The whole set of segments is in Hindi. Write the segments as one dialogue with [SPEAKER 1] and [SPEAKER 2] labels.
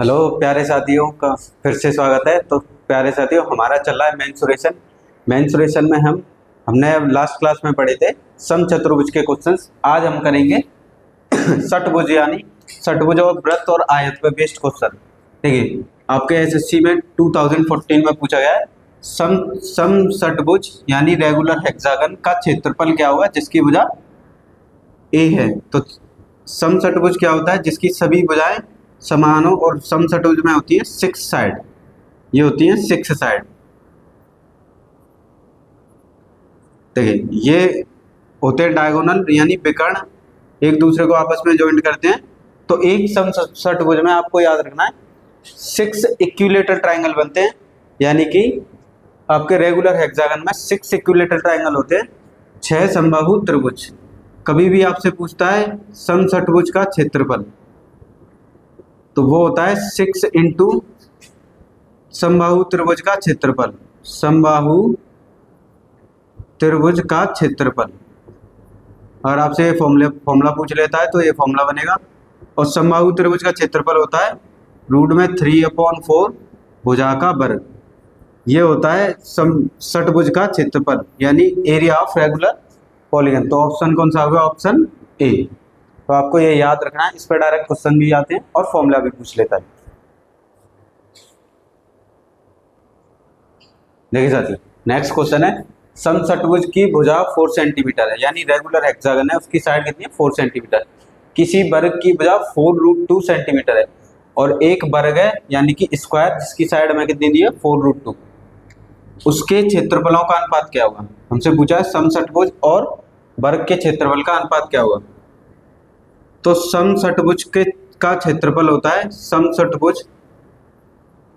[SPEAKER 1] हेलो प्यारे साथियों का फिर से स्वागत है। तो प्यारे साथियों, हमारा चल रहा है मेंसुरेशन में हमने लास्ट क्लास में पढ़े थे समचतुर्भुज के क्वेश्चंस। आज हम करेंगे षटभुज यानी षटभुज और वृत्त और आयत पे बेस्ड क्वेश्चन। ठीक है, आपके एसएससी में 2014 में पूछा गया है सम षटभुज यानी रेगुलर हेक्सागन का क्षेत्रफल क्या होगा जिसकी भुजा ए है। तो सम षटभुज क्या होता है? जिसकी सभी भुजाएं समान हो, और सम षटभुज में होती है 6 साइड। ये होती है 6 साइड। देखिए, ये होते हैं डायगोनल यानी विकर्ण, एक दूसरे को आपस में ज्वाइंट करते हैं। तो एक सम षटभुज में आपको याद रखना है 6 इक्विलेटरल ट्राइंगल बनते हैं, यानी कि आपके रेगुलर हेक्सागन में 6 इक्विलेटरल ट्राइंगल होते हैं, 6 समबाहु त्रिभुज। कभी भी आपसे पूछता है सम षटभुज का क्षेत्रफल, तो वो होता है 6 इंटू समबाहु त्रिभुज का क्षेत्रफल, समबाहु त्रिभुज का क्षेत्रफल। अगर आपसे ये फॉर्मूला पूछ लेता है तो ये फॉर्मूला बनेगा। और समबाहु त्रिभुज का क्षेत्रफल होता है रूट में 3/4 भुजा का वर्ग। ये होता है षटभुज का क्षेत्रफल यानी एरिया ऑफ रेगुलर पॉलीगन। तो ऑप्शन कौन सा होगा? Option A. तो आपको ये याद रखना है, इस पर डायरेक्ट क्वेश्चन भी आते हैं और फॉर्मूला भी पूछ लेता है। देखिए साथियों, नेक्स्ट क्वेश्चन है सम षटभुज की भुजा 4 सेंटीमीटर है, यानी रेगुलर हेक्सागन है, उसकी साइड कितनी है? 4 सेंटीमीटर। किसी वर्ग की भुजा 4√2 सेंटीमीटर है, और एक वर्ग है यानी कि स्क्वायर जिसकी साइड में कितनी दी है? 4√2। उसके क्षेत्रफलों का अनुपात क्या होगा? हमसे पूछा है सम षटभुज और वर्ग के क्षेत्रफल का अनुपात क्या होगा। तो सम षटभुज का क्षेत्रफल होता है सम षटभुज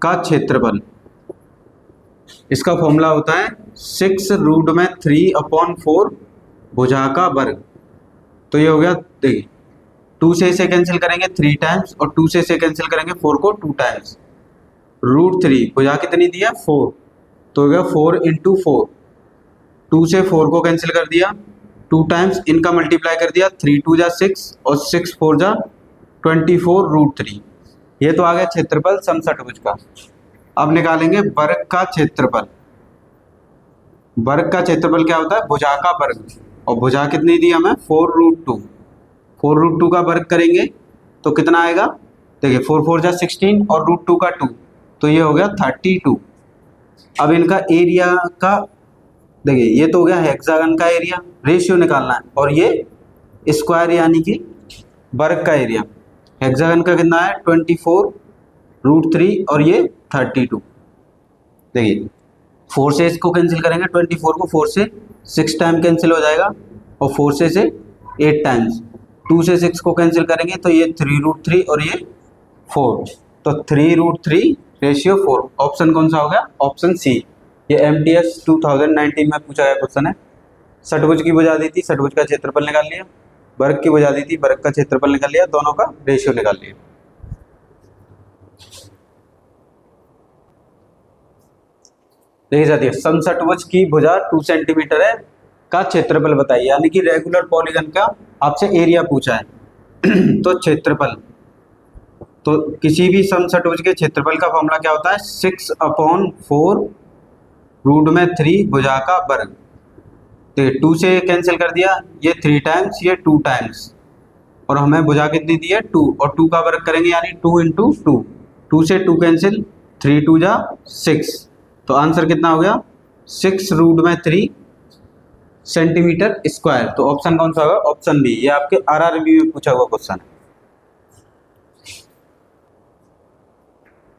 [SPEAKER 1] का क्षेत्रफल, इसका फॉर्मूला होता है 6√3/4 भुजा का वर्ग। तो ये हो गया, देखिए 2 से इसे कैंसिल करेंगे 3 टाइम्स, और 2 से इसे कैंसिल करेंगे 4 को 2 टाइम्स। √3 भुजा कितनी दी है? 4, तो हो गया 4 इंटू 4। 2 से 4 को कैंसिल कर दिया, 2 टाइम्स इनका मल्टीप्लाई कर दिया, 3 2 जा 6 और 6 4 जा 24√3। ये तो आ गया क्षेत्रफल सम षटभुज का। अब निकालेंगे वर्ग का क्षेत्रफल। वर्ग का क्षेत्रफल क्या होता है? भुजा का वर्ग, और भुजा कितनी दी हमें? 4√2। 4√2 का वर्ग करेंगे तो कितना आएगा? देखिए 4 4 जा 16 और √2 का 2, तो ये हो गया 32। अब इनका एरिया का देखिए, ये तो हो गया हेक्सागन का एरिया, रेशियो निकालना है, और ये स्क्वायर यानी कि वर्ग का एरिया। हेक्सागन का कितना है? 24√3 और ये 32। देखिए 4 से इसको कैंसिल करेंगे, 24 को 4 से 6 टाइम कैंसिल हो जाएगा, और 4 से 8 टाइम्स। 2 से 6 को कैंसिल करेंगे तो ये 3√3 और ये 4, तो 3√3 रेशियो 4। ऑप्शन कौन सा हो गया? Option C. ये MTS 2019 में पूछा गया क्वेश्चन है। षटभुज की भुजा दी थी, षटभुज का क्षेत्रफल निकाल लिया। वर्ग की भुजा दी थी, वर्ग का क्षेत्रफल निकाल लिया, दोनों का रेशियो निकाल लिया। देखिए साथियों, समषटभुज की भुजा 2 सेंटीमीटर है का क्षेत्रफल बताइए, यानी कि रेगुलर पॉलीगन का आपसे एरिया पूछा है। तो क्षेत्रफल, तो किसी भी समषटभुज के क्षेत्रफल का फॉर्मूला क्या होता है? 6/4√3 भुजा का वर्ग। तो 2 से कैंसिल कर दिया, ये 3 टाइम्स, ये 2 टाइम्स, और हमें भुजा कितनी दी है? 2, और 2 का वर्ग करेंगे यानी 2 इंटू 2। 2 से 2 कैंसिल, 3 2 जा 6, तो आंसर कितना हो गया? 6√3 सेंटीमीटर स्क्वायर। तो ऑप्शन कौन सा होगा? Option B. ये आपके RRB में पूछा हुआ क्वेश्चन है।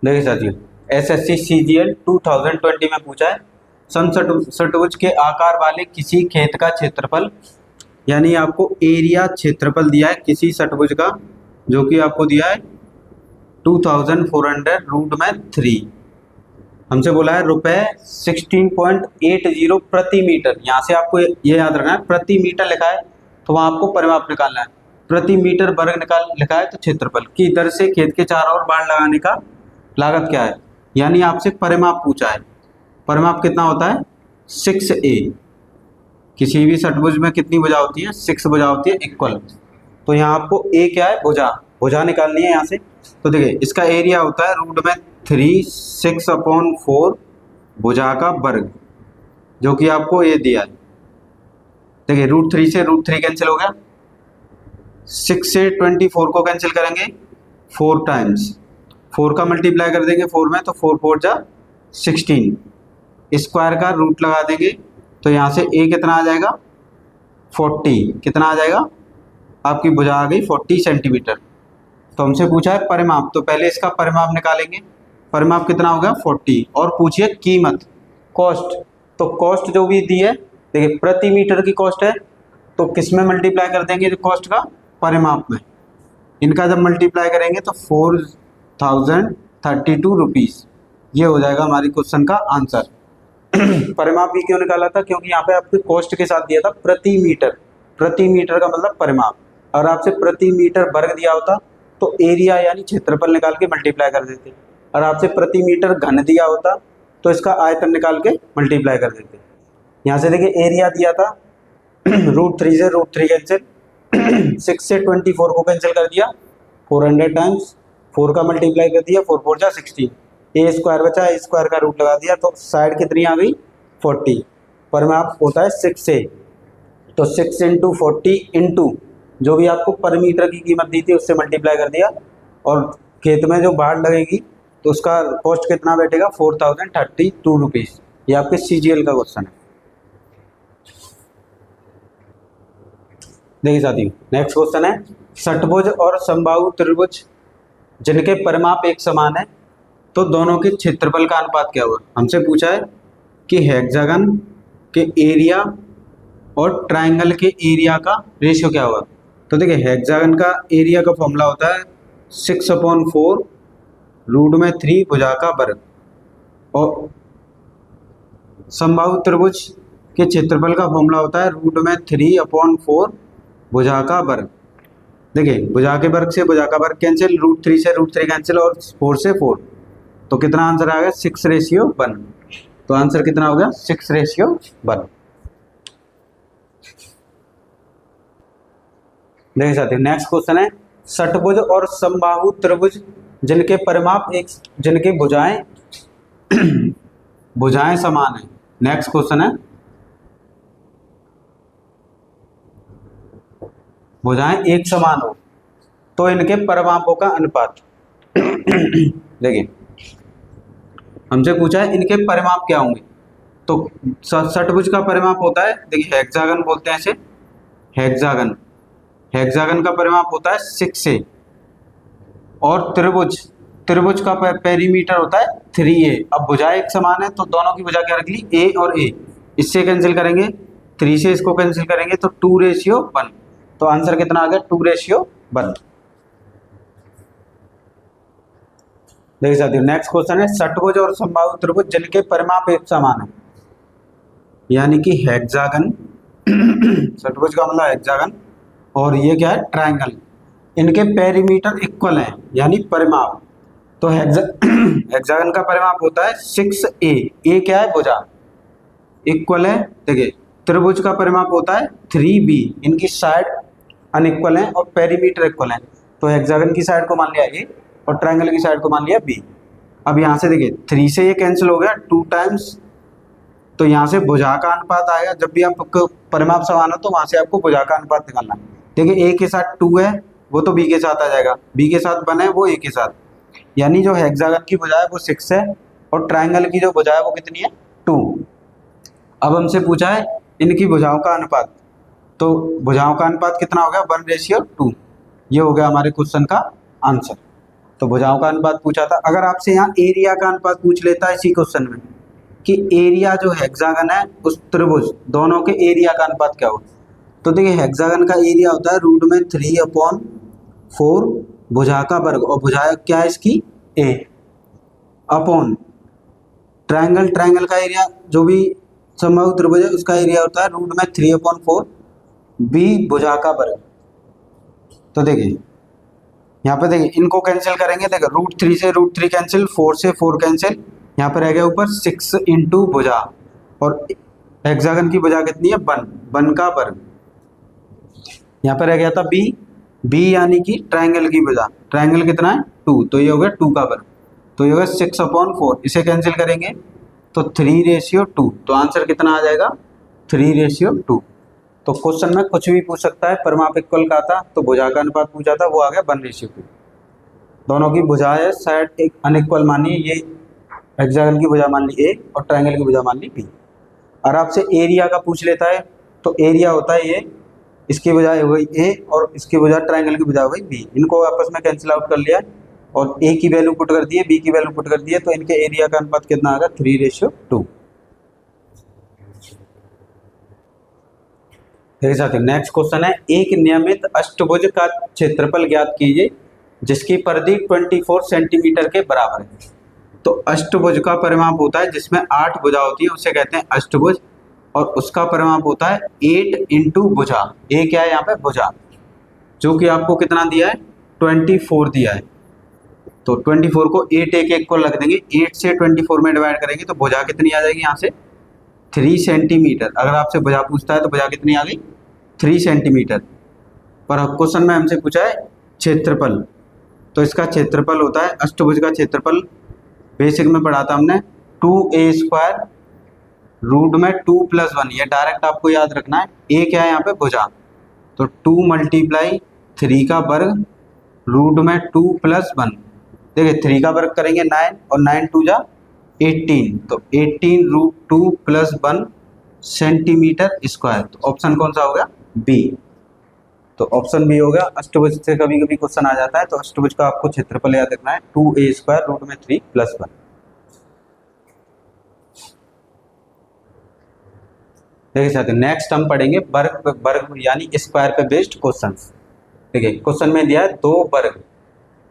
[SPEAKER 1] देखिए साथियों, SSC CGL 2020 में पूछा है समषटभुज के आकार वाले किसी खेत का क्षेत्रफल, यानी आपको एरिया क्षेत्रफल दिया है किसी षटभुज का, जो कि आपको दिया है 2400√3। हमसे बोला है ₹16.80 प्रति मीटर। यहाँ से आपको ये याद रखना है, प्रति मीटर लिखा है तो वहाँ आपको परिमाप निकालना है। प्रति मीटर वर्ग लिखा है तो क्षेत्रफल की दर से खेत के चारों ओर बाड़ लगाने का लागत क्या है, यानी आपसे परिमाप पूछा है। परिमाप कितना होता है? 6a। किसी भी षटभुज में कितनी भुजा होती है? 6 भुजा होती है इक्वल। तो यहाँ आपको a क्या है? भुजा, भुजा निकालनी है यहाँ से। तो देखिए इसका एरिया होता है रूट में 3 6/4 भुजा का वर्ग, जो कि आपको ये दिया है। देखिए √3 से √3 कैंसिल हो गया, 6 से 24 को कैंसिल करेंगे 4 टाइम्स, 4 का मल्टीप्लाई कर देंगे 4 में, तो 4 4 जा 16, स्क्वायर का रूट लगा देंगे, तो यहाँ से a कितना आ जाएगा 40, कितना आ जाएगा, आपकी भुजा आ गई 40 सेंटीमीटर। तो हमसे पूछा है परिमाप, तो पहले इसका परिमाप निकालेंगे। परिमाप कितना हो गया 40, और पूछिए कीमत कॉस्ट, तो कॉस्ट जो भी दी है देखिए प्रति मीटर की कॉस्ट है, तो किस में मल्टीप्लाई कर देंगे जो कॉस्ट का, परिमाप में। इनका जब मल्टीप्लाई करेंगे तो 4032 रुपीज़, ये हो जाएगा हमारी क्वेश्चन का आंसर। परिमाप भी क्यों निकाला था, क्योंकि यहाँ पे आपके कॉस्ट के साथ दिया था प्रति मीटर, प्रति मीटर का मतलब परिमाप। और आपसे प्रति मीटर वर्ग दिया होता तो एरिया यानी क्षेत्रफल निकाल के मल्टीप्लाई कर देते, और आपसे प्रति मीटर घन दिया होता तो इसका आयतन निकाल के मल्टीप्लाई कर देते। यहाँ से देखिए एरिया दिया था √3 से √3 कैंसिल, 6 से 24 को कैंसिल कर दिया 400 टाइम्स, 4 का मल्टीप्लाई कर दिया 4 4 जा 16, ए स्क्वायर बचा, ए स्क्वायर का रूट लगा दिया, तो साइड कितनी आ गई 40। परिमाप होता है 6 से, तो 6 इंटू 40 इंटू जो भी आपको पर मीटर की कीमत दी थी उससे मल्टीप्लाई कर दिया, और खेत में जो बाढ़ लगेगी तो उसका कॉस्ट कितना बैठेगा 4032 रुपीज़। ये आपके CGL का क्वेश्चन है। देखिए साथियों नेक्स्ट क्वेश्चन है, षटभुज और समबाहु त्रिभुज जिनके परिमाप एक समान है तो दोनों के क्षेत्रफल का अनुपात क्या हुआ। हमसे पूछा है कि हेक्सागन के एरिया और ट्रायंगल के एरिया का रेशियो क्या हुआ। तो देखिए हेक्सागन का एरिया का फॉर्मूला होता है 6/4 √3 भुजा का वर्ग, और समबाहु त्रिभुज के क्षेत्रफल का फॉर्मूला होता है √3/4 भुजा का वर्ग। देखिए भुजा के वर्ग से भुजा का वर्ग कैंसिल, √3 से √3 कैंसिल, और 4 से 4, तो कितना आंसर आ गया 6:1। तो आंसर कितना हो गया 6:1। देखिए साथियों नेक्स्ट क्वेश्चन है, षटभुज और समबाहु त्रिभुज जिनके परिमाप एक, जिनके भुजाएं भुजाएं समान है। नेक्स्ट क्वेश्चन है, भुजाएं एक समान हो तो इनके परिमापों का अनुपात। देखिए हमसे पूछा है इनके परिमाप क्या होंगे, तो षटभुज का परिमाप होता है, देखिए हेक्सागन बोलते हैं इसे, हेक्सागन, हेक्सागन का परिमाप होता है 6 से, और त्रिभुज, त्रिभुज का पेरीमीटर होता है 3a। अब भुजाएं एक समान है तो दोनों की भुजा क्या रख ली a और a, इससे कैंसिल करेंगे 3 से इसको कैंसिल करेंगे तो 2:1, तो आंसर कितना आ गया 2:1। देखिए साथियों नेक्स्ट क्वेश्चन है, षटभुज और समबाहु त्रिभुज जिनके परिमाप एक समान है, यानी कि हेक्सागन षटभुज का मतलब हेक्सागन, और ये क्या है ट्रायंगल, इनके पेरीमीटर इक्वल हैं यानी परिमाप। तो हेक्सागन का परिमाप होता है 6a, a क्या है भुजा, इक्वल है, देखिए त्रिभुज का परिमाप होता है 3b, इनकी साइड अनइक्वल है और पेरीमीटर इक्वल है, तो हेक्सागन की साइड को मान लिया a और ट्रायंगल की साइड को मान लिया b। अब यहाँ से देखिए 3 से ये कैंसिल हो गया 2 टाइम्स, तो यहाँ से भुजा का अनुपात आएगा, जब भी आपको परिमाप समान हो तो वहाँ से आपको भुजा का अनुपात निकालना है। देखिए a के साथ 2 है वो तो b के साथ आ जाएगा, b के साथ 1 है वो a के साथ, यानी जो हेक्सागन की भुजा है वो 6 है और ट्रायंगल की जो भुजा है वो कितनी है 2। अब हमसे पूछा है इनकी भुजाओं का अनुपात, तो भुजाओं का अनुपात कितना हो गया 1:2, ये हो गया हमारे क्वेश्चन का आंसर। तो भुजाओं का अनुपात पूछा था। अगर आपसे यहाँ एरिया का अनुपात पूछ लेता है इसी क्वेश्चन में कि एरिया जो हेक्सागन है उस त्रिभुज दोनों के एरिया का अनुपात क्या हो, तो देखिए हेक्सागन का एरिया होता है √3/4 भुजा का वर्ग, और भुजा क्या है इसकी a, अपॉन ट्रायंगल, ट्रायंगल का एरिया जो भी समबाहु त्रिभुज है उसका एरिया होता है √3/4 b भुजा का वर्ग। तो देखिए यहाँ पे देखिए इनको कैंसिल करेंगे, देखिए √3 से √3 कैंसिल, 4 से 4 कैंसिल, यहाँ पर रह गया ऊपर 6 इंटू भुजा, और हेक्सागन की भुजा कितनी है 1 का वर्ग, यहाँ पर रह गया था b, बी यानी कि ट्रायंगल की भुजा, ट्रायंगल कितना है 2, तो ये हो गया 2 का वर्ग, तो ये होगा 6/4, इसे कैंसिल करेंगे तो 3:2, तो आंसर कितना आ जाएगा 3:2। तो क्वेश्चन में कुछ भी पूछ सकता है, परिमाप इक्वल का था तो भुजा का अनुपात पूछा था, वो आ गया 1:2। दोनों की भुजाएं साइड एक अनइक्वल मानिए, ये हेक्सागन की भुजा मान ली ए और ट्रायंगल की भुजा मान ली बी। और आपसे एरिया का पूछ लेता है तो एरिया होता है ये, इसकी बजाय हो गई ए और इसकी बजाय ट्रायंगल की बजाय हो गई बी, इनको आपस में कैंसिल आउट कर लिया और ए की वैल्यू पुट कर दी है, बी की वैल्यू पुट कर दी है, तो इनके एरिया का अनुपात कितना आ गया 3:2। देखिए साथियों नेक्स्ट क्वेश्चन है, एक नियमित अष्टभुज का क्षेत्रफल ज्ञात कीजिए जिसकी परिधि 24 सेंटीमीटर के बराबर है। तो अष्टभुज का परिमाप होता है जिसमें 8 भुजा होती है, उसे कहते हैं अष्टभुज, और उसका परिमाप होता है 8 इंटू भुजा, ए क्या है यहाँ पे भुजा, जो कि आपको कितना दिया है 24 दिया है। तो 24 को 8 एक एक को रख देंगे, 8 से 24 में डिवाइड करेंगे तो भुजा कितनी आ जाएगी यहाँ से 3 सेंटीमीटर। अगर आपसे भुजा पूछता है तो भुजा कितनी आ गई 3 सेंटीमीटर। पर क्वेश्चन में हमसे पूछा है क्षेत्रफल, तो इसका क्षेत्रफल होता है अष्टभुज का क्षेत्रफल, बेसिक में पढ़ा था हमने 2a² रूट में 2 + 1, ये डायरेक्ट आपको याद रखना है। ए क्या है यहाँ पे भुजा, तो 2 × 3 का वर्ग रूट में 2 + 1, देखिए 3 का वर्ग करेंगे 9 और 9 2 जा 18, तो 18 रूट 2 + 1 सेंटीमीटर स्क्वायर। तो ऑप्शन कौन सा हो गया बी, तो ऑप्शन बी हो गया। अष्टभुज से कभी कभी क्वेश्चन आ जाता है, तो अष्टभुज का आपको क्षेत्रफल याद रखना है 2a² रूट में 3 + 1। देखिए साथियों नेक्स्ट हम पढ़ेंगे वर्ग यानी स्क्वायर पे बेस्ड क्वेश्चंस। देखिए क्वेश्चन में दिया है 2 वर्ग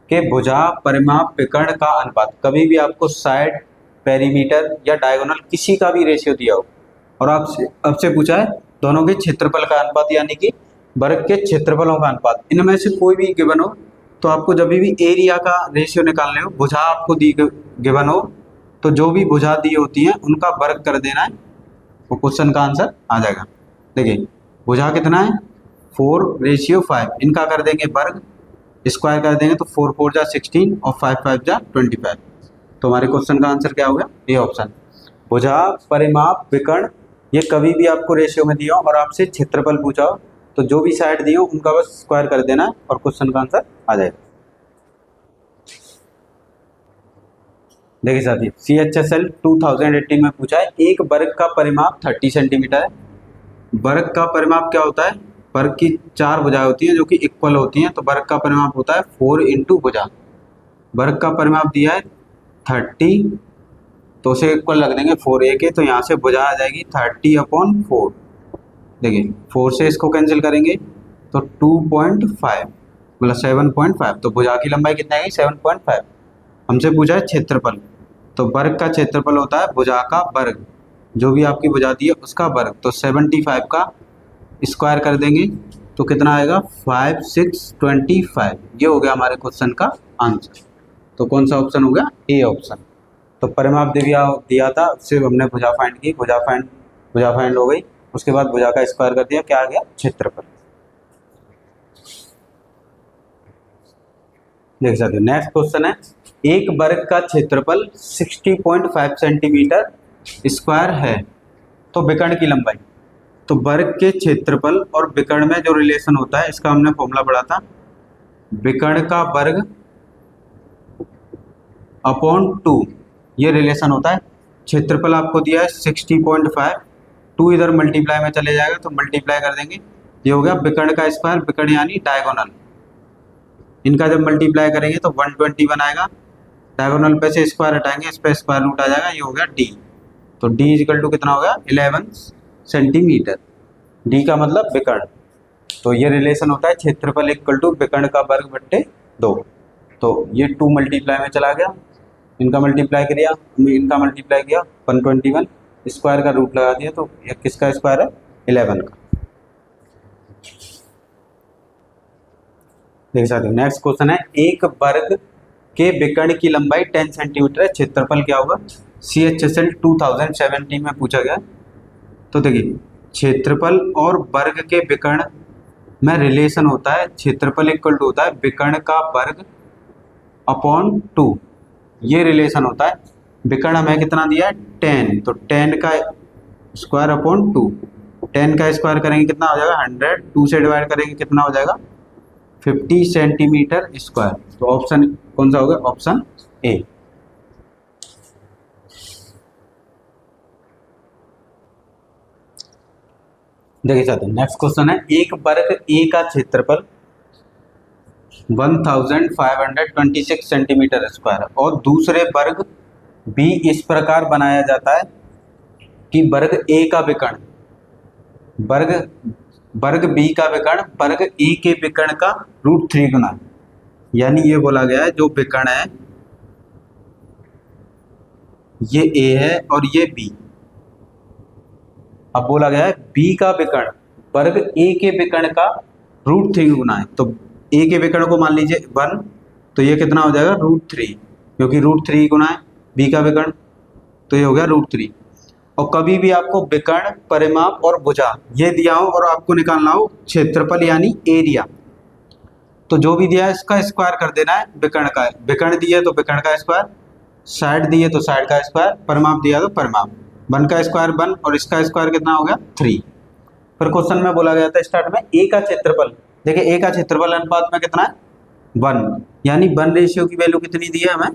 [SPEAKER 1] के भुजा परिमाप विकर्ण का अनुपात, कभी भी आपको साइड पेरीमीटर या डायगोनल किसी का भी रेशियो दिया हो और आपसे पूछा है दोनों के क्षेत्रफल का अनुपात यानी कि वर्ग के क्षेत्रफलों का अनुपात, इनमें से कोई भी गिवन हो तो आपको जब भी एरिया का रेशियो निकालने हो, भुजा आपको दी गिवन हो तो जो भी भुजा दी होती है उनका वर्ग कर देना है, वो क्वेश्चन का आंसर आ जाएगा। देखिए भुजा कितना है 4:5, इनका कर देंगे वर्ग, स्क्वायर कर देंगे तो 4 4 जा 16 और 5 5 जा 25, तो हमारे क्वेश्चन का आंसर क्या होगा ये ऑप्शन। भुजा परिमाप विकर्ण ये कभी भी आपको रेशियो में दिया हो और आपसे क्षेत्रफल पूछा हो तो जो भी साइड दी हो उनका बस स्क्वायर कर देना और क्वेश्चन का आंसर आ जाएगा। देखिए साथियों CHSL 2018 में पूछा है एक वर्ग का परिमाप 30 सेंटीमीटर है। वर्ग का परिमाप क्या होता है, वर्ग की 4 भुजाएं होती हैं जो कि इक्वल होती हैं, तो वर्ग का परिमाप होता है 4 इंटू भुजा। वर्ग का परिमाप दिया है 30, तो उसे इक्वल रख देंगे 4 a के, तो यहाँ से भुजा आ जाएगी 30/4। देखिए 4 से इसको कैंसिल करेंगे तो 2.5 मतलब 7.5, तो भुजा की लंबाई कितनी आएगी 7.5। हमसे पूछा है क्षेत्रफल, तो वर्ग का क्षेत्रफल होता है भुजा का वर्ग, जो भी आपकी भुजा दी है उसका वर्ग, तो 75 का स्क्वायर कर देंगे तो कितना आएगा 5 6 25, ये हो गया हमारे क्वेश्चन का आंसर। तो कौन सा ऑप्शन हो गया ए ऑप्शन। तो परिमाप दिया था, उससे हमने भुजा फाइंड की, भुजा फाइंड हो गई, उसके बाद भुजा का स्क्वायर कर दिया, क्या आ गया क्षेत्रफल। देख सकते हो नेक्स्ट क्वेश्चन है, एक वर्ग का क्षेत्रफल 60.5 सेंटीमीटर स्क्वायर है तो विकर्ण की लंबाई, तो वर्ग के क्षेत्रफल और विकर्ण में जो रिलेशन होता है इसका हमने फॉर्मूला पढ़ा था, विकर्ण का वर्ग अपॉन 2, ये रिलेशन होता है। क्षेत्रफल आपको दिया है 60.5, 2 इधर मल्टीप्लाई में चले जाएगा तो मल्टीप्लाई कर देंगे, ये हो गया विकर्ण का स्क्वायर, विकर्ण यानी डायगोनल, इनका जब मल्टीप्लाई करेंगे तो 121 आएगा, डायगोनल पे से स्क्वायर हटाएंगे, इस पे स्क्वायर रूट आ जाएगा, ये हो गया डी। तो डी इक्वल टू कितना हो गया 11 सेंटीमीटर, डी का मतलब विकर्ण। तो ये रिलेशन होता है क्षेत्रफल इक्वल टू विकर्ण का वर्ग बट्टे 2, तो ये 2 मल्टीप्लाई में चला गया, इनका मल्टीप्लाई किया 121, स्क्वायर का रूट लगा दिया, तो ये किसका स्क्वायर है 11 का। देख सकते हो नेक्स्ट क्वेश्चन है, एक वर्ग के विकर्ण की लंबाई 10 सेंटीमीटर है, क्षेत्रफल क्या होगा। CHSL 2017 में पूछा गया। तो देखिए क्षेत्रफल और वर्ग के विकर्ण में रिलेशन होता है क्षेत्रफल इक्वल टू होता है विकर्ण का वर्ग अपॉन 2, ये रिलेशन होता है। विकर्ण हमें कितना दिया है 10, तो 10 का स्क्वायर अपॉन 2, 10 का स्क्वायर करेंगे कितना हो जाएगा 100, 2 से डिवाइड करेंगे कितना हो जाएगा 50 सेंटीमीटर स्क्वायर। तो ऑप्शन कौन सा होगा, ऑप्शन ए। देखिए साथियों नेक्स्ट क्वेश्चन है, एक वर्ग ए का क्षेत्रफल 1526 सेंटीमीटर स्क्वायर और दूसरे वर्ग बी इस प्रकार बनाया जाता है कि वर्ग ए का विकर्ण वर्ग बी का विकर्ण वर्ग ए के विकर्ण का √3 गुना है। यानी ये बोला गया है जो विकर्ण है ये ए है और ये बी। अब बोला गया है बी का विकर्ण वर्ग ए के विकर्ण का √3 गुना है। तो ए के विकर्ण को मान लीजिए 1, तो ये कितना हो जाएगा √3, क्योंकि √3 गुना है बी का विकर्ण, तो ये हो गया √3। और कभी भी आपको विकर्ण, परिमाप और भुजा ये दिया हो और आपको निकालना हो क्षेत्रफल यानी एरिया, तो जो भी दिया है इसका स्क्वायर कर देना है विकर्ण का। विकर्ण दिए तो विकर्ण का स्क्वायर, साइड दिए तो साइड का स्क्वायर, परिमाप दिया तो परिमाप। 1 का स्क्वायर 1 और इसका स्क्वायर कितना हो गया 3। फिर क्वेश्चन में बोला गया था स्टार्ट में ए का क्षेत्रफल, देखिए ए का क्षेत्रफल अनुपात में कितना है 1, यानी 1 रेशियो की वैल्यू कितनी दी है हमें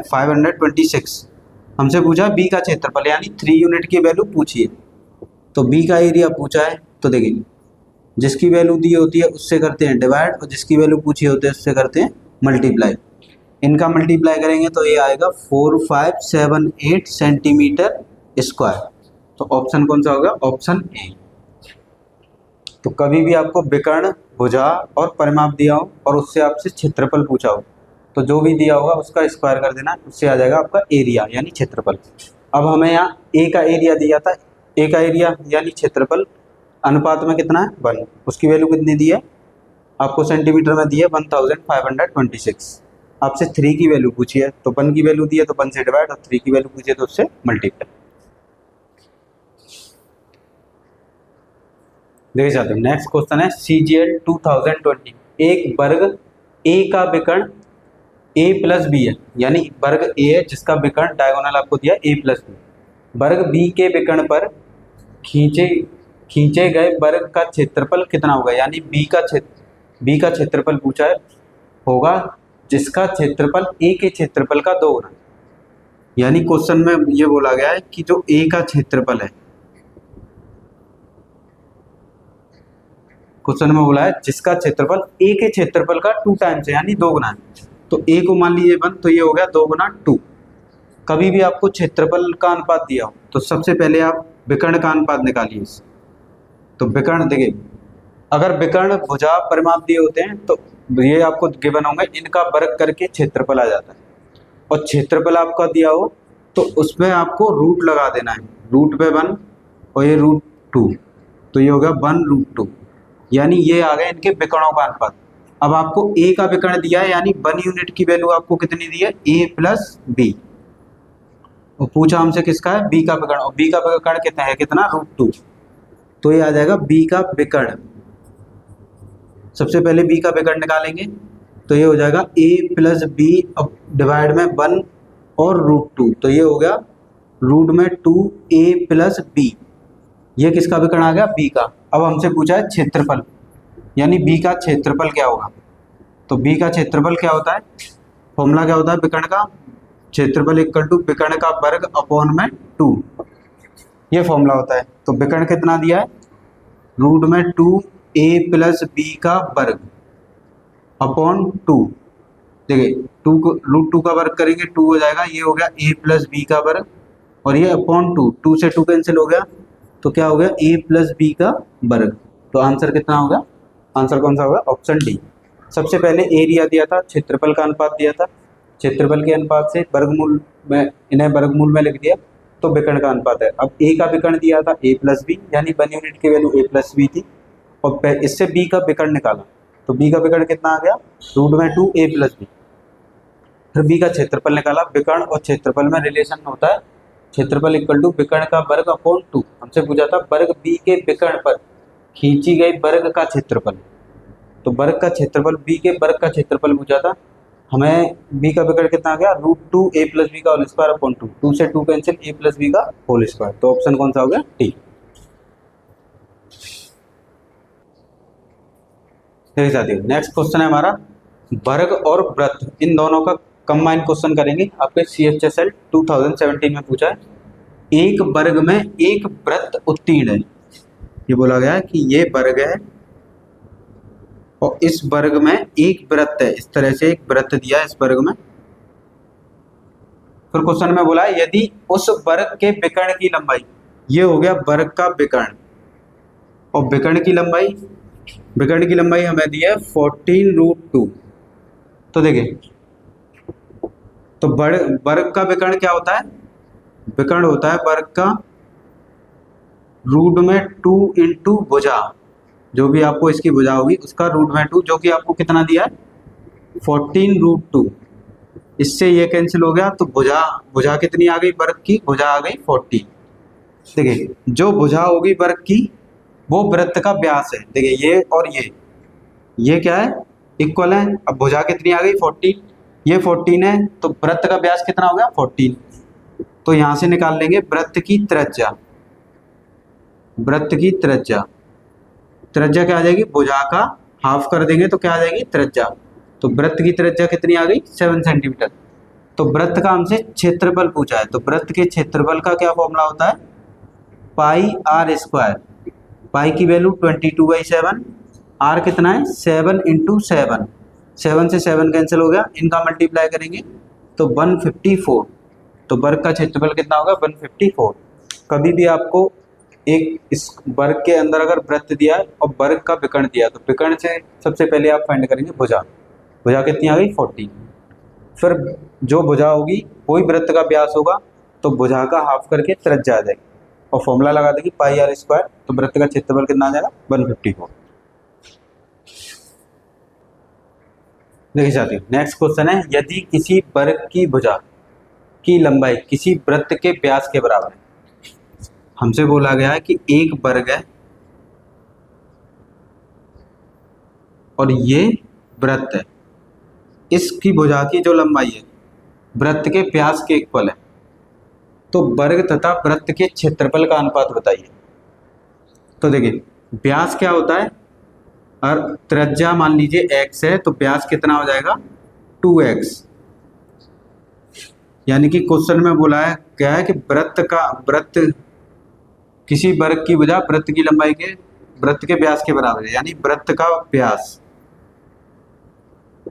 [SPEAKER 1] 526। हमसे पूछा बी का क्षेत्रफल यानी 3 यूनिट की वैल्यू पूछी है, तो बी का एरिया पूछा है। तो देखिए जिसकी वैल्यू दी होती है उससे करते हैं डिवाइड और जिसकी वैल्यू पूछी होती है उससे करते हैं मल्टीप्लाई। इनका मल्टीप्लाई करेंगे तो ये आएगा 4578 सेंटीमीटर स्क्वायर। तो ऑप्शन कौन सा होगा, ऑप्शन ए। तो कभी भी आपको विकर्ण, भुजा और परिमाप दिया हो और उससे आपसे क्षेत्रफल पूछा हो तो जो भी दिया होगा उसका स्क्वायर कर देना, उससे आ जाएगा आपका एरिया यानी क्षेत्रफल। अब हमें यहाँ ए का एरिया दिया था, ए का एरिया यानी क्षेत्रफल अनुपात में कितना है 1, उसकी वैल्यू कितनी दी है आपको सेंटीमीटर में दी है 1526। आपसे 3 की वैल्यू पूछी है तो 1 की वैल्यू दी है तो 1 से डिवाइड और 3 की वैल्यू पूछी है तो उससे मल्टीप्लाई। देखिए जाते हैं नेक्स्ट क्वेश्चन है CGL 2020, एक वर्ग ए का विकर्ण a प्लस बी है, यानी वर्ग ए है जिसका विकर्ण डायगोनल आपको दिया a प्लस बी, वर्ग बी के विकर्ण पर खींचे गए वर्ग का क्षेत्रफल कितना होगा, यानी बी का क्षेत्रफल पूछा है होगा जिसका क्षेत्रफल ए के क्षेत्रफल का 2 गुना। यानी क्वेश्चन में ये बोला गया है कि जो ए का क्षेत्रफल है, क्वेश्चन में बोला है जिसका क्षेत्रफल ए के क्षेत्रफल का 2 टाइम्स है यानी 2 गुना है। तो ए को मान लीजिए 1, तो ये हो गया 2 गुना 2। कभी भी आपको क्षेत्रफल का अनुपात दिया हो तो सबसे पहले आप विकर्ण का अनुपात निकालिए। तो विकर्ण देखिए अगर विकर्ण, भुजा, परिमाप दिए होते हैं तो ये आपको गिवन होंगे, इनका वर्ग करके क्षेत्रफल आ जाता है। और क्षेत्रफल आपका दिया हो तो उसमें आपको रूट लगा देना है, रूट पे 1 और ये √2, तो ये हो गया 1√2, यानी ये आ गए इनके विकर्णों का अनुपात। अब आपको ए का विकर्ण दिया है यानी 1 यूनिट की वैल्यू आपको कितनी दी है a प्लस बी, और पूछा हमसे किसका है बी का विकर्ण, और बी का विकर्ण कितना है कितना √2, तो ये आ जाएगा बी का विकर्ण। सबसे पहले बी का विकर्ण निकालेंगे तो ये हो जाएगा a प्लस बी डिवाइड में 1 और √2, तो ये हो गया रूट में 2a प्लस बी, ये किसका विकर्ण आ गया बी का। अब हमसे पूछा है क्षेत्रफल यानी बी का क्षेत्रफल क्या होगा, तो बी का क्षेत्रफल क्या होता है, फॉर्मूला क्या होता है विकर्ण का, क्षेत्रफल इक्वल टू विकर्ण का वर्ग अपॉन में 2, ये फॉर्मूला होता है। तो विकर्ण कितना दिया है रूट में 2a प्लस बी का वर्ग अपॉन 2, देखिए 2 को √2 का वर्ग करेंगे 2 हो जाएगा, ये हो गया a प्लस बी का वर्ग और ये अपॉन 2, 2 से 2 कैंसिल हो गया तो क्या हो गया a प्लस बी का वर्ग। तो आंसर कितना होगा, आंसर कौन सा होगा, ऑप्शन डी। सबसे पहले एरिया दिया था, क्षेत्रफल का अनुपात दिया था, क्षेत्रफल के अनुपात से वर्गमूल में इन्हें वर्गमूल में लिख दिया तो विकर्ण का अनुपात है। अब ए का विकर्ण दिया था a प्लस बी, यानी 1 यूनिट की वैल्यू a प्लस बी थी और इससे बी का विकर्ण निकाला तो बी का विकर्ण कितना आ गया रूट में 2a प्लस बी। फिर बी का क्षेत्रफल निकाला, विकर्ण और क्षेत्रफल में रिलेशन होता है क्षेत्रफल इक्वल टू विकर्ण का वर्ग अपॉन 2। हमसे पूछा था वर्ग बी के विकर्ण पर खींची गई वर्ग का क्षेत्रफल। तो वर्ग का क्षेत्रफल बी के वर्ग का क्षेत्रफल पूछा था। हमें बी का विकर्ण कितना आ गया, √2 a + b का होल स्क्वायर अपॉन 2। 2 से 2 कैंसिल, a + b का होल स्क्वायर। तो ऑप्शन कौन सा हो गया, टी। देखिए साथियों, नेक्स्ट क्वेश्चन है हमारा वर्ग और वृत्त, इन दोनों का कंबाइन क्वेश्चन करेंगे। आपके CHSL 2017 में पूछा है। एक वर्ग में एक वृत्त उत्तीर्ण है। ये बोला गया है कि ये वर्ग है और इस वर्ग में एक वृत्त है। इस तरह से एक वृत्त दिया है इस वर्ग में। फिर क्वेश्चन में बोला है यदि उस वर्ग के विकर्ण की लंबाई, ये हो गया वर्ग का विकर्ण, और विकर्ण की लंबाई हमें दी है 14√2। तो देखिए, तो वर्ग का विकर्ण क्या होता है, विकर्ण होता है वर्ग का रूट में 2 इंटू भुजा, जो भी आपको इसकी भुजा होगी उसका रूट में 2, जो कि आपको कितना दिया है 14√2। इससे ये कैंसिल हो गया, तो भुजा कितनी आ गई वर्ग की, भुजा आ गई 40। देखिए, जो भुजा होगी वर्ग की वो वृत्त का व्यास है। देखिए ये और ये क्या है, इक्वल है। अब भुजा कितनी आ गई 14, ये 14 है, तो वृत्त का व्यास कितना हो गया 14। तो यहां से निकाल लेंगे वृत्त की त्रिज्या। वृत्त की त्रिज्या, त्रिज्या क्या आ जाएगी, भुजा का हाफ कर देंगे तो क्या आ जाएगी त्रिज्या। तो वृत्त की त्रिज्या कितनी आ गई 7 सेंटीमीटर। तो वृत्त का हमसे क्षेत्रफल पूछा है, तो वृत्त के क्षेत्रफल का क्या फॉर्मूला होता है, πr²। पाई की वैल्यू 22/7, आर कितना है 7 × 7, 7 से 7 कैंसिल हो गया, इनका मल्टीप्लाई करेंगे तो 154। तो वर्ग का क्षेत्रफल कितना होगा 154। कभी भी आपको एक इस वर्ग के अंदर अगर वृत्त दिया है और वर्ग का विकर्ण दिया, तो विकर्ण से सबसे पहले आप फाइंड करेंगे भुजा। भुजा कितनी आ गई 40। फिर जो भुजा होगी वही वृत्त का व्यास होगा, तो भुजा का हाफ करके त्रिज्या आ जाएगी और फॉर्मूला लगा देंगे πr²। तो वृत्त का क्षेत्रफल कितना आ जाएगा 154। देखिए साथियों, नेक्स्ट क्वेश्चन है यदि किसी वर्ग की भुजा की लंबाई किसी वृत्त के व्यास के बराबर है। हमसे बोला गया है कि एक वर्ग है और ये वृत्त है, इसकी भुजा की जो लंबाई है वृत्त के व्यास के इक्वल है। तो वर्ग तथा वृत्त के क्षेत्रफल का अनुपात बताइए। तो देखिए, व्यास क्या होता है, और त्रिज्या मान लीजिए x है, तो व्यास कितना हो जाएगा 2x। यानी कि क्वेश्चन में बोला है क्या है कि वृत्त किसी वर्ग की भुजा वृत्त की लंबाई के वृत्त के व्यास के बराबर है, यानी वृत्त का व्यास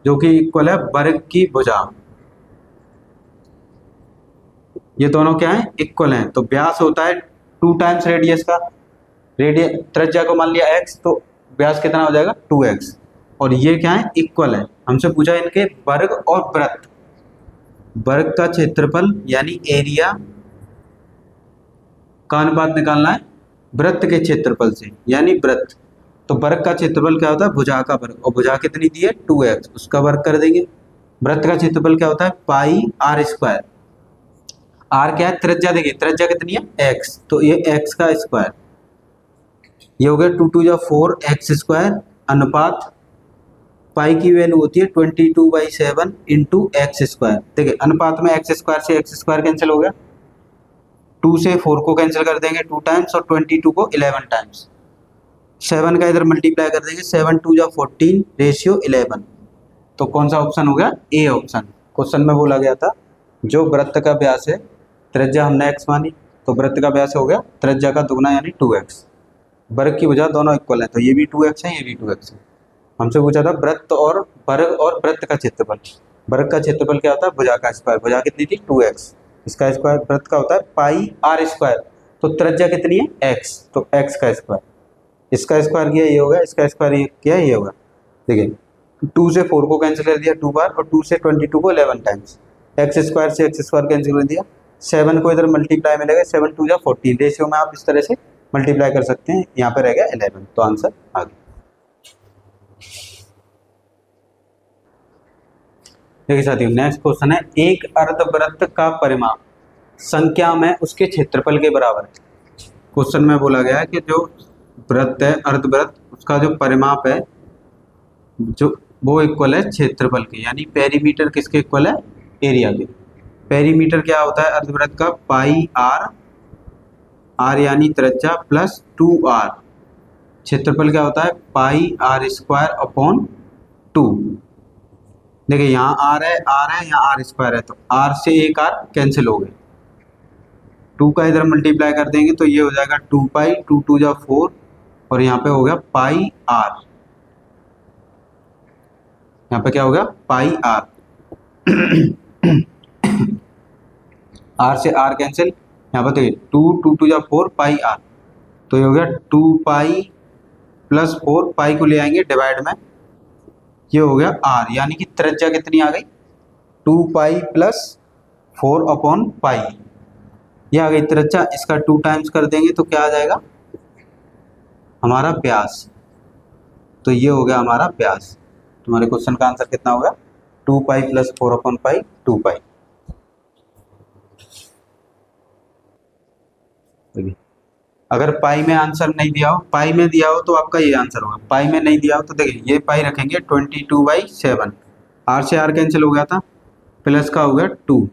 [SPEAKER 1] जो कि इक्वल है वर्ग की भुजा। ये दोनों क्या है, इक्वल हैं। तो व्यास होता है 2 टाइम्स रेडियस का, रेडियस त्रिज्या को मान लिया x, तो व्यास कितना हो जाएगा 2x। और ये क्या है, इक्वल है। हमसे पूछा इनके वर्ग और वृत्त, वर्ग का क्षेत्रफल यानी एरिया का अनुपात निकालना है वृत्त के क्षेत्रफल से, यानी वृत्त। तो वर्ग का क्षेत्रफल क्या होता है, भुजा का वर्ग, और भुजा कितनी दी है 2x, उसका वर्ग कर देंगे। वृत्त का क्षेत्रफल क्या होता है πr²। r क्या है, त्रिज्या। देखिए त्रिज्या कितनी है x, तो ये x का स्क्वायर, ये हो गया 2 × 2 = 4x² अनुपात पाई की वैल्यू होती है 22/7 × x²। देखिए अनुपात में x² से x² कैंसिल हो गया, 2 से 4 को कैंसिल कर देंगे 2 टाइम्स और 22 को 11 टाइम्स। 7 का इधर मल्टीप्लाई कर देंगे, 7 × 2 = 14 रेशियो 11। तो कौन सा ऑप्शन हो गया, ए ऑप्शन। क्वेश्चन में बोला गया था जो वृत्त का व्यास है, त्रिज्या हमने x मानी, तो वृत्त का व्यास हो गया त्रिज्या का दुगना यानी 2x। वर्ग की भुजा दोनों इक्वल है, तो ये भी 2x है, ये भी 2x है। हमसे पूछा था वृत्त और वर्ग और वृत्त का क्षेत्रफल। वर्ग का क्षेत्रफल क्या होता है, भुजा का स्क्वायर। भुजा कितनी थी 2x, इसका स्क्वायर। वृत्त का होता है πr²। तो त्रिज्या कितनी है x, तो x का स्क्वायर। इसका स्क्वायर किया ये होगा, इसका स्क्वायर किया ये होगा। देखिए 2 से 4 को कैंसिल कर दिया 2 बार, और 2 से 22 को 11 टाइम्स। x² से x² कैंसिल कर दिया, 7 को इधर मल्टीप्लाई में लगेगा, 7 × 2 = 14 रेशियो में आप इस तरह से मल्टीप्लाई कर सकते हैं। यहाँ पे रह गया 11, तो आंसर आ गया। देखिए साथियों, नेक्स्ट क्वेश्चन है एक अर्धवृत्त का परिमाप संख्या में उसके क्षेत्रफल के बराबर है। क्वेश्चन में बोला गया है कि जो वृत्त है अर्धवृत्त, उसका जो परिमाप है जो वो इक्वल है क्षेत्रफल के, यानी पेरीमीटर किसके इक्वल है, एरिया के। पेरीमीटर क्या होता है अर्धवृत्त का, पाई आर, आर यानी त्रिज्या प्लस 2r। क्षेत्रफल क्या होता है, पाई आर स्क्वायर अपॉन 2। देखिए यहाँ आर है यहाँ आर स्क्वायर है, तो आर से एक आर कैंसिल हो गए, 2 का इधर मल्टीप्लाई कर देंगे तो ये हो जाएगा 2 पाई, 2 2 जा 4, और यहाँ पे हो गया पाई आर। यहाँ पे क्या हो गया, पाई आर। आर से आर कैंसिल, यहाँ पर देखिए 2 2 2 जा 4 पाई आर, तो ये हो गया 2 पाई प्लस 4, पाई को ले आएंगे डिवाइड में, ये हो गया आर, यानी कि त्रिज्या कितनी आ गई, 2 पाई प्लस 4 अपॉन पाई, ये आ गई त्रिज्या। इसका 2 टाइम्स कर देंगे तो क्या आ जाएगा, हमारा व्यास। तो ये हो गया हमारा व्यास। तुम्हारे क्वेश्चन का आंसर कितना होगा, 2 पाई प्लस 4 अपॉन पाई, 2 पाई। अगर पाई में आंसर नहीं दिया हो, पाई में दिया हो तो आपका ये आंसर होगा, पाई में नहीं दिया हो तो देखिए ये पाई रखेंगे 22/7, आर से आर कैंसिल हो गया था, प्लस का हो गया 2,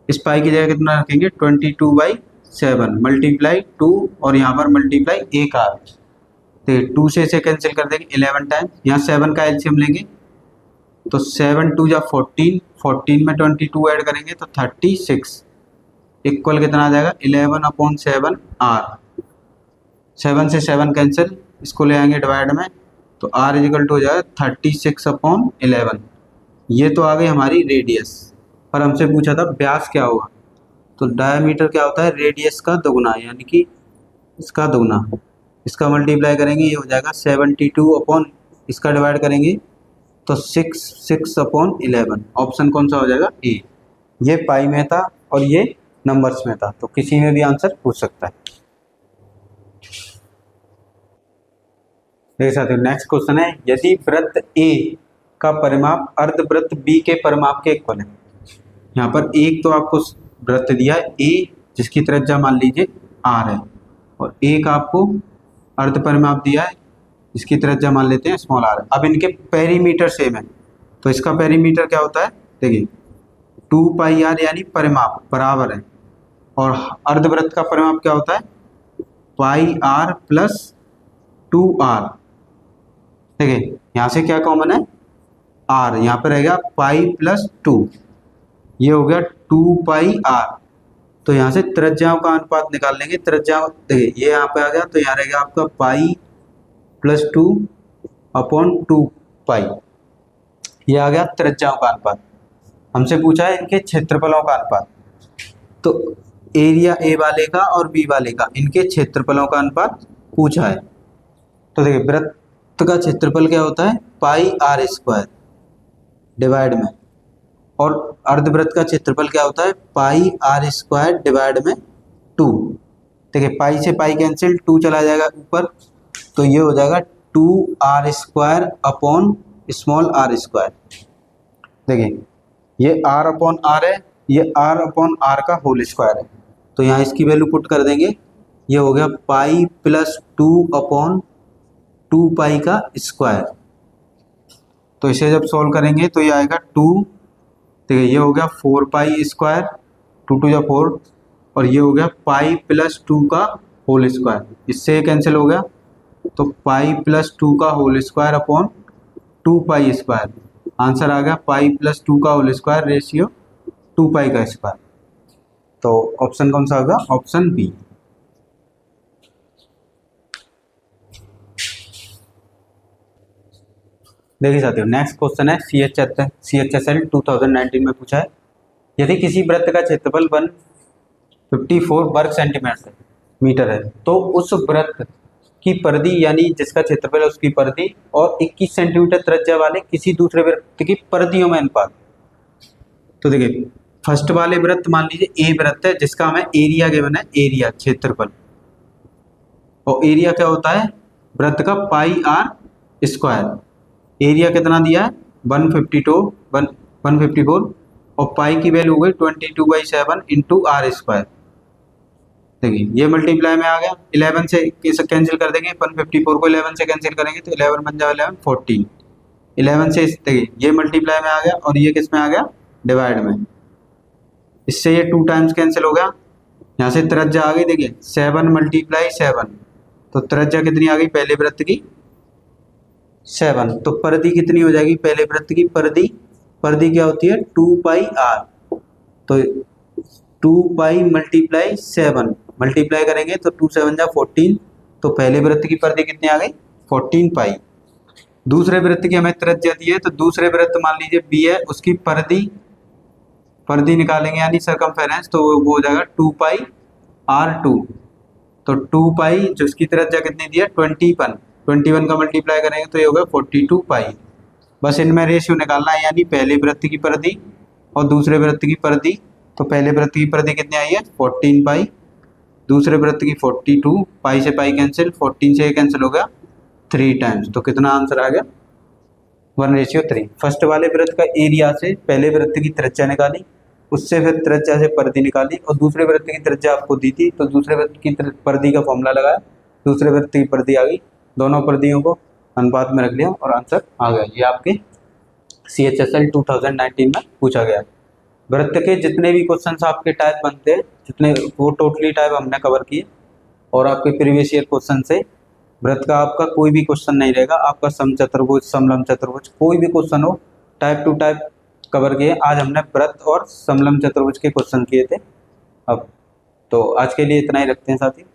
[SPEAKER 1] इस पाई की जगह कितना रखेंगे 22/7 मल्टीप्लाई 2, और यहाँ पर मल्टीप्लाई एक आर, तो 2 से इसे कैंसिल कर देंगे 11 टाइम, यहाँ 7 का एलसीएम लेंगे तो 7 2 जा 14, 14 में 22 ऐड करेंगे तो 36, इक्वल कितना आ जाएगा 11/7 आर। 7 से 7 कैंसिल, इसको ले आएंगे डिवाइड में, तो आर इजिकल टू हो जाएगा 36/11। ये तो आ गई हमारी रेडियस, पर हमसे पूछा था व्यास क्या होगा, तो डायमीटर क्या होता है, रेडियस का दोगुना, यानी कि इसका दोगुना, इसका मल्टीप्लाई करेंगे ये हो जाएगा 72 अपॉन, इसका डिवाइड करेंगे तो 6/11। ऑप्शन कौन सा हो जाएगा, ए। ये पाई में था और ये नंबर्स में था, तो किसी में भी आंसर पूछ सकता है। देख सकते हो नेक्स्ट क्वेश्चन है, यदि वृत्त ए का परिमाप अर्धवृत्त बी के परिमाप के इक्वल है। यहाँ पर एक तो आपको वृत्त दिया है ए, जिसकी त्रिज्या मान लीजिए आर है, और एक आपको अर्ध परिमाप दिया है जिसकी त्रिज्या मान लेते हैं स्मॉल आर। अब इनके पेरीमीटर सेम है, तो इसका पेरीमीटर क्या होता है, देखिए 2 पाई आर यानी परिमाप बराबर है, और अर्धवृत्त का परिमाप क्या होता है, पाई आर प्लस 2r। देखिए यहाँ से क्या कॉमन है, r, यहाँ पर रहेगा पाई प्लस 2, ये हो गया 2 पाई आर। तो यहाँ से त्रिज्याओं का अनुपात निकाल लेंगे, त्रिज्या देखिए ये यहाँ पे आ गया, तो यहाँ रहेगा आपका पाई प्लस 2 अपॉन 2 पाई, ये आ गया त्रिज्याओं का अनुपात। हमसे पूछा है इनके क्षेत्रफलों का अनुपात, तो एरिया ए वाले का और बी वाले का, इनके क्षेत्रफलों का अनुपात पूछा है। तो देखिए वृत्त का क्षेत्रफल क्या होता है, पाई आर स्क्वायर डिवाइड में, और अर्धवृत्त का क्षेत्रफल क्या होता है, पाई आर स्क्वायर डिवाइड में 2। देखिए पाई से पाई कैंसिल, 2 चला जाएगा ऊपर, तो ये हो जाएगा 2r square upon small R square. देखिए ये r अपॉन आर है, ये r अपॉन आर का होल स्क्वायर है, तो यहाँ इसकी वैल्यू पुट कर देंगे, ये हो गया पाई प्लस 2 अपॉन 2 पाई का स्क्वायर। तो इसे जब सॉल्व करेंगे तो ये आएगा 2, देखिए ये हो गया 4 पाई स्क्वायर, 2 2 या 4, और ये हो गया पाई प्लस 2 का होल स्क्वायर, इससे कैंसिल हो गया, तो पाई प्लस 2 का whole square upon 2 pi square. Answer आ गया पाई प्लस 2 का होल स्क्वायर रेशियो 2 पाई का स्क्वायर। तो ऑप्शन कौन सा होगा, ऑप्शन बी। देखिए साथियों नेक्स्ट क्वेश्चन है CHSL 2019 में पूछा है, यदि किसी वृत्त का क्षेत्रफल 154 वर्ग सेंटीमीटर है, तो उस वृत्त की परिधि, यानी जिसका क्षेत्रफल है उसकी परिधि और 21 सेंटीमीटर त्रिज्या वाले किसी दूसरे वृत्त की परिधियों में अनुपात। तो देखिए फर्स्ट वाले वृत्त मान लीजिए ए वृत्त है, जिसका हमें एरिया गिवन है, एरिया क्षेत्रफल, और एरिया क्या होता है वृत्त का पाई आर स्क्वायर। एरिया कितना दिया है 154, और पाई की वैल्यू हो गई 22/7 इंटू आर स्क्वायर। देखिए ये मल्टीप्लाई में आ गया, 11 से इसे कैंसिल कर देंगे अपन, 54 को 11 से कैंसिल करेंगे तो 11 बन जाएगा 11 14। 11 से देखिए ये मल्टीप्लाई में आ गया और ये किस में आ गया, डिवाइड में। इससे ये 2 टाइम्स कैंसिल हो गया, यहाँ से त्रिज्या आ गई, देखिए 7 × 7, तो त्रिज्या कितनी आ गई पहले वृत्त की 7, तो परिधि कितनी हो जाएगी पहले वृत्त की, परिधि परिधि क्या होती है 2πr, तो 2π × 7 मल्टीप्लाई करेंगे तो 2 7 जा 14, तो पहले वृत्त की परिधि कितनी आ गई 14π। दूसरे वृत्त की हमें त्रिज्या दी है, तो दूसरे वृत्त मान लीजिए बी है, उसकी परिधि परिधि निकालेंगे यानी सरकमफेरेंस, तो वो हो जाएगा 2πr2, तो 2π जो उसकी त्रिज्या कितनी दी है 21 का मल्टीप्लाई करेंगे तो ये होगा 42π। बस इनमें रेशियो निकालना है, यानी पहले वृत्त की परिधि और दूसरे वृत्त की परिधि, तो पहले वृत्त की परिधि कितनी आई है 14π, दूसरे वृत्त की 42, पाई से पाई कैंसिल, 14 से कैंसिल हो गया 3 टाइम्स, तो कितना आंसर आ गया 1:3। फर्स्ट वाले वृत्त का एरिया से पहले वृत्त की त्रिज्या निकाली, उससे फिर त्रिज्या से परिधि निकाली, और दूसरे वृत्त की त्रिज्या आपको दी थी तो दूसरे वृत्त की परिधि का फॉर्मूला लगाया, दूसरे वृत्त की परिधि आ गई, दोनों परिधियों को अनुपात में रख लिया और आंसर आ गया। ये आपके CHSL 2019 में पूछा गया। वृत्त के जितने भी क्वेश्चन आपके टाइप बनते हैं, जितने वो टोटली टाइप हमने कवर किए, और आपके प्रीवियस ईयर क्वेश्चन से वृत्त का आपका कोई भी क्वेश्चन नहीं रहेगा, आपका समचतुर्भुज समलंब चतुर्भुज कोई भी क्वेश्चन हो टाइप टू टाइप कवर किए। आज हमने वृत्त और समलंब चतुर्भुज के क्वेश्चन किए थे। अब तो आज के लिए इतना ही रखते हैं साथी।